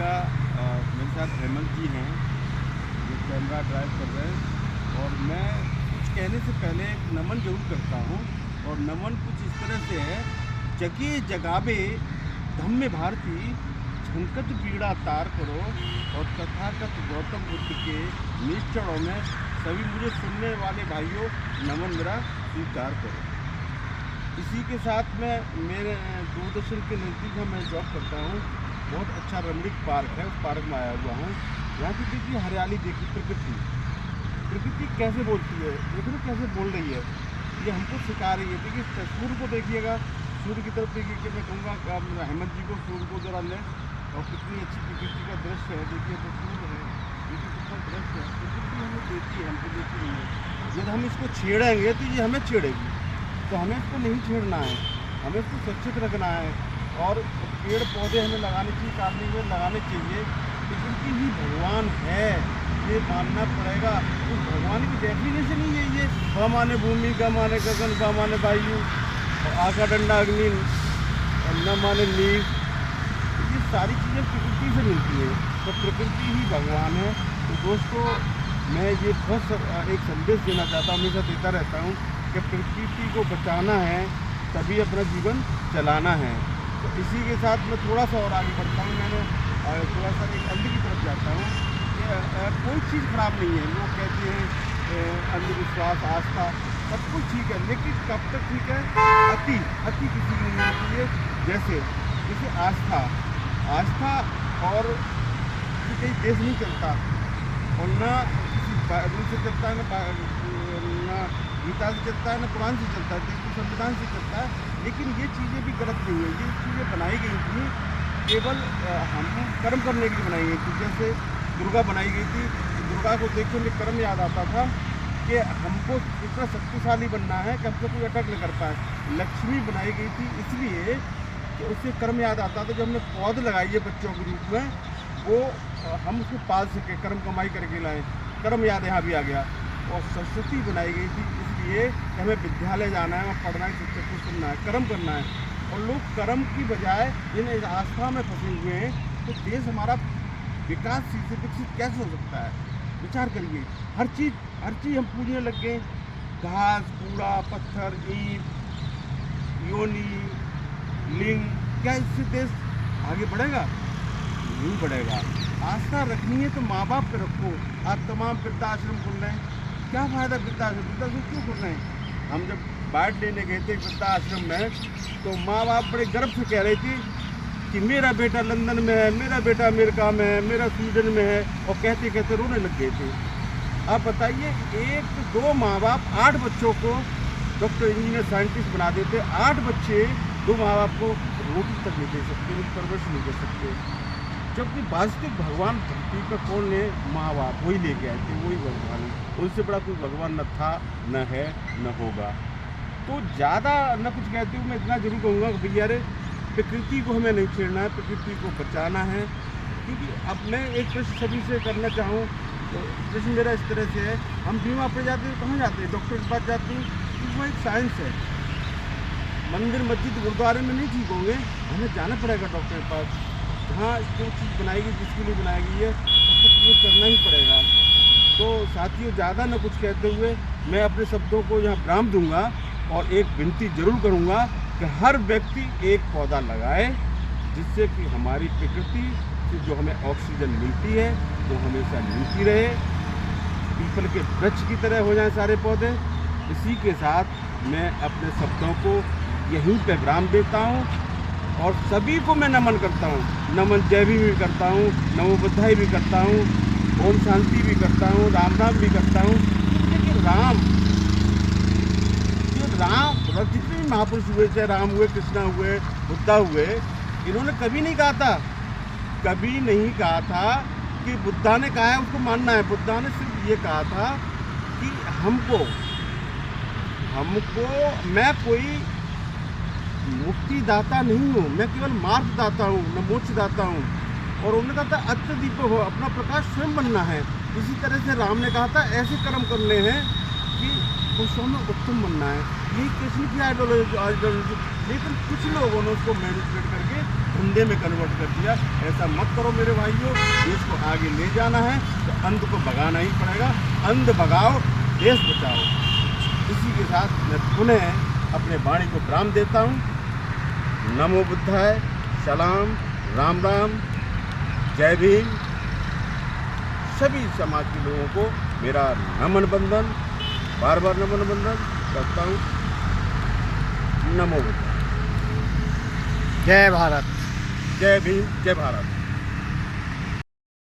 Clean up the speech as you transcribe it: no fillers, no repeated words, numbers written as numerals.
देखिएगा मेरे साथ हेमंत जी हैं जो कैमरा ड्राइव कर रहे हैं और मैं कुछ कहने से पहले एक नमन जरूर करता हूँ। और नमन कुछ इस तरह से है, जगे जगावे धम्य भारती झंकट पीड़ा तार करो और तथागत गौतम बुद्ध के निश्चरों में सभी मुझे सुनने वाले भाइयों नमन मेरा स्वीकार करो। इसी के साथ में मेरे दूरदर्शन के नज़दीक में मैं जॉब करता हूँ। बहुत अच्छा रमणीक पार्क है, उस पार्क में आया हुआ हूँ। यहाँ की देखिए हरियाली, देखिए प्रकृति प्रकृति कैसे बोलती है, देखिए कैसे बोल रही है, ये हमको सिखा रही है। देखिए सूर्य को देखिएगा, सूर्य की तरफ देखिए कि मैं कहूँगा हेमंत जी को सूर्य को जरा लें और कितनी अच्छी प्रकृति का दृश्य है। देखिए तो सूर्य है, देखिए कितना दृश्य है, प्रकृति हमें देती है, हमको देती नहीं है। यदि हम इसको छेड़ेंगे तो ये हमें छेड़ेगी, तो हमें इसको नहीं छेड़ना है, हमें इसको सुरक्षित रखना है। और पेड़ पौधे हमें लगाने चाहिए, काटने में लगाने चाहिए, प्रकृति ही भगवान है, ये मानना पड़ेगा। तो भगवान की डेफिनेशन ही यही है, ब माने भूमि, ग माने गगन, ब माने वायु, और आ का डंडा अग्नि, और न माने नीर। ये सारी चीज़ें प्रकृति से मिलती है, तो प्रकृति ही भगवान है। तो दोस्तों मैं ये बस एक संदेश देना चाहता हूँ, हमेशा देता रहता हूँ कि प्रकृति को बचाना है, तभी अपना जीवन चलाना है। तो इसी के साथ मैं थोड़ा सा और आगे बढ़ता हूँ। मैंने थोड़ा सा एक अंध की तरफ जाता हूँ कि कोई चीज़ खराब नहीं है। लोग कहते हैं अंधविश्वास, आस्था सब कुछ ठीक है, लेकिन कब तक ठीक है? अति किसी की नहीं होती है। जैसे आस्था और कहीं देश नहीं चलता, और ना किसी बाइबल से चलता है, ना गीता से चलता है, ना कुरान से चलता है, देश के संविधान से चलता है। लेकिन ये चीज़ें भी गलत नहीं है। ये चीज़ें बनाई गई थी केवल हम कर्म करने के लिए बनाई गई थी। जैसे दुर्गा बनाई गई थी, दुर्गा को देख के मुझे कर्म याद आता था कि हमको इतना शक्तिशाली बनना है कि हमसे कोई अटैक न कर पाए। लक्ष्मी बनाई गई थी इसलिए कि उससे कर्म याद आता था। जब हमने पौध लगाई है बच्चों के रूप में, वो हम उसको पाल सके, कर्म कमाई करके लाएँ, कर्म याद यहाँ भी आ गया। और सरस्वती बनाई गई थी इसलिए कि हमें विद्यालय जाना है, वहाँ पढ़ना है, शिक्षक को सुनना है, कर्म करना है। और लोग कर्म की बजाय इन आस्था में फंसे हुए हैं, तो देश हमारा विकासशील से विकसित कैसे हो सकता है? विचार करिए। हर चीज़ हम पूजने लग गए, घास, कूड़ा, पत्थर, ईंट, योनि, लिंग। क्या इससे देश आगे बढ़ेगा? नहीं बढ़ेगा। आस्था रखनी है तो माँ बाप पे रखो। आप तमाम वृद्धाश्रम खुल रहे हैं, क्या फ़ायदा? वृद्धाश्रम क्यों खुल रहे हैं? हम जब बाइट लेने गए थे वृद्धाश्रम में, तो माँ बाप बड़े गर्व से कह रहे थे कि मेरा बेटा लंदन में है, मेरा बेटा अमेरिका में है, मेरा स्वीडन में है, और कहते कहते रोने लग गए थे। आप बताइए, 1-2 माँ बाप 8 बच्चों को डॉक्टर, इंजीनियर, साइंटिस्ट बना देते। 8 बच्चे 2 माँ बाप को रोटी तक नहीं दे सकते, उनकी परवरिश नहीं दे सकते। जबकि वास्तविक भगवान धरती पर कौन है? माँ बाप, वही लेके आए थे, वही भगवान है। उनसे बड़ा कोई भगवान न था, न है, न होगा। तो ज़्यादा न कुछ कहते हुए मैं इतना जरूर कहूँगा कि भैया रे, प्रकृति को हमें नहीं छेड़ना है, प्रकृति को बचाना है। क्योंकि अब मैं एक प्रश्न सभी से करना चाहूँ, तो प्रश्न मेरा इस तरह से है, हम बीमार पड़ जाते हैं, कहाँ जाते हैं? डॉक्टर के पास जाते हैं, क्योंकि वो एक साइंस है। मंदिर, मस्जिद, गुरुद्वारे में नहीं ठीक होंगे, हमें जाना पड़ेगा डॉक्टर के पास। हाँ, जो चीज़ बनाई गई, जिसके लिए बनाई गई है, उसको प्रयोग करना ही पड़ेगा। तो साथियों, ज़्यादा न कुछ कहते हुए मैं अपने शब्दों को यहाँ विराम दूंगा और एक विनती जरूर करूँगा कि हर व्यक्ति एक पौधा लगाए, जिससे कि हमारी प्रकृति से जो हमें ऑक्सीजन मिलती है वो हमेशा मिलती रहे, पीपल के वृक्ष की तरह हो जाए सारे पौधे। इसी के साथ मैं अपने शब्दों को यहीं पर विराम देता हूँ और सभी को मैं नमन करता हूँ। नमन जय भी करता हूँ, नमो बुद्धाय भी करता हूँ, ओम शांति भी करता हूँ, राम राम भी करता हूँ। लेकिन राम जितने भी महापुरुष हुए, चाहे राम हुए, कृष्णा हुए, बुद्धा हुए, इन्होंने कभी नहीं कहा था कि बुद्धा ने कहा है उसको मानना है। बुद्धा ने सिर्फ ये कहा था कि हमको मैं कोई मुक्ति दाता नहीं हूँ, मैं केवल मार्ग दाता हूँ, न मोक्ष दाता हूँ। और उन्होंने कहा था अत्य दीप हो, अपना प्रकाश स्वयं बनना है। इसी तरह से राम ने कहा था ऐसे कर्म करने हैं कि पुरुषों में उत्तम बनना है। यही कृष्ण की आइडियोलॉजी। लेकिन कुछ लोगों ने उसको मैनिपुलेट करके गुंडे में कन्वर्ट कर दिया। ऐसा मत करो मेरे भाइयों, देश को आगे ले जाना है तो अंध को भगाना ही पड़ेगा। अंध भगाओ, देश बचाओ। इसी के साथ मैं पुनः अपने वाणी को विराम देता हूँ। नमो बुद्धाय, सलाम, राम राम, जय भीम। सभी समाज के लोगों को मेरा नमन बंदन, बार बार नमन बंदन करता हूँ। नमो बुद्धाय। जय भारत। जय भीम, जय भारत।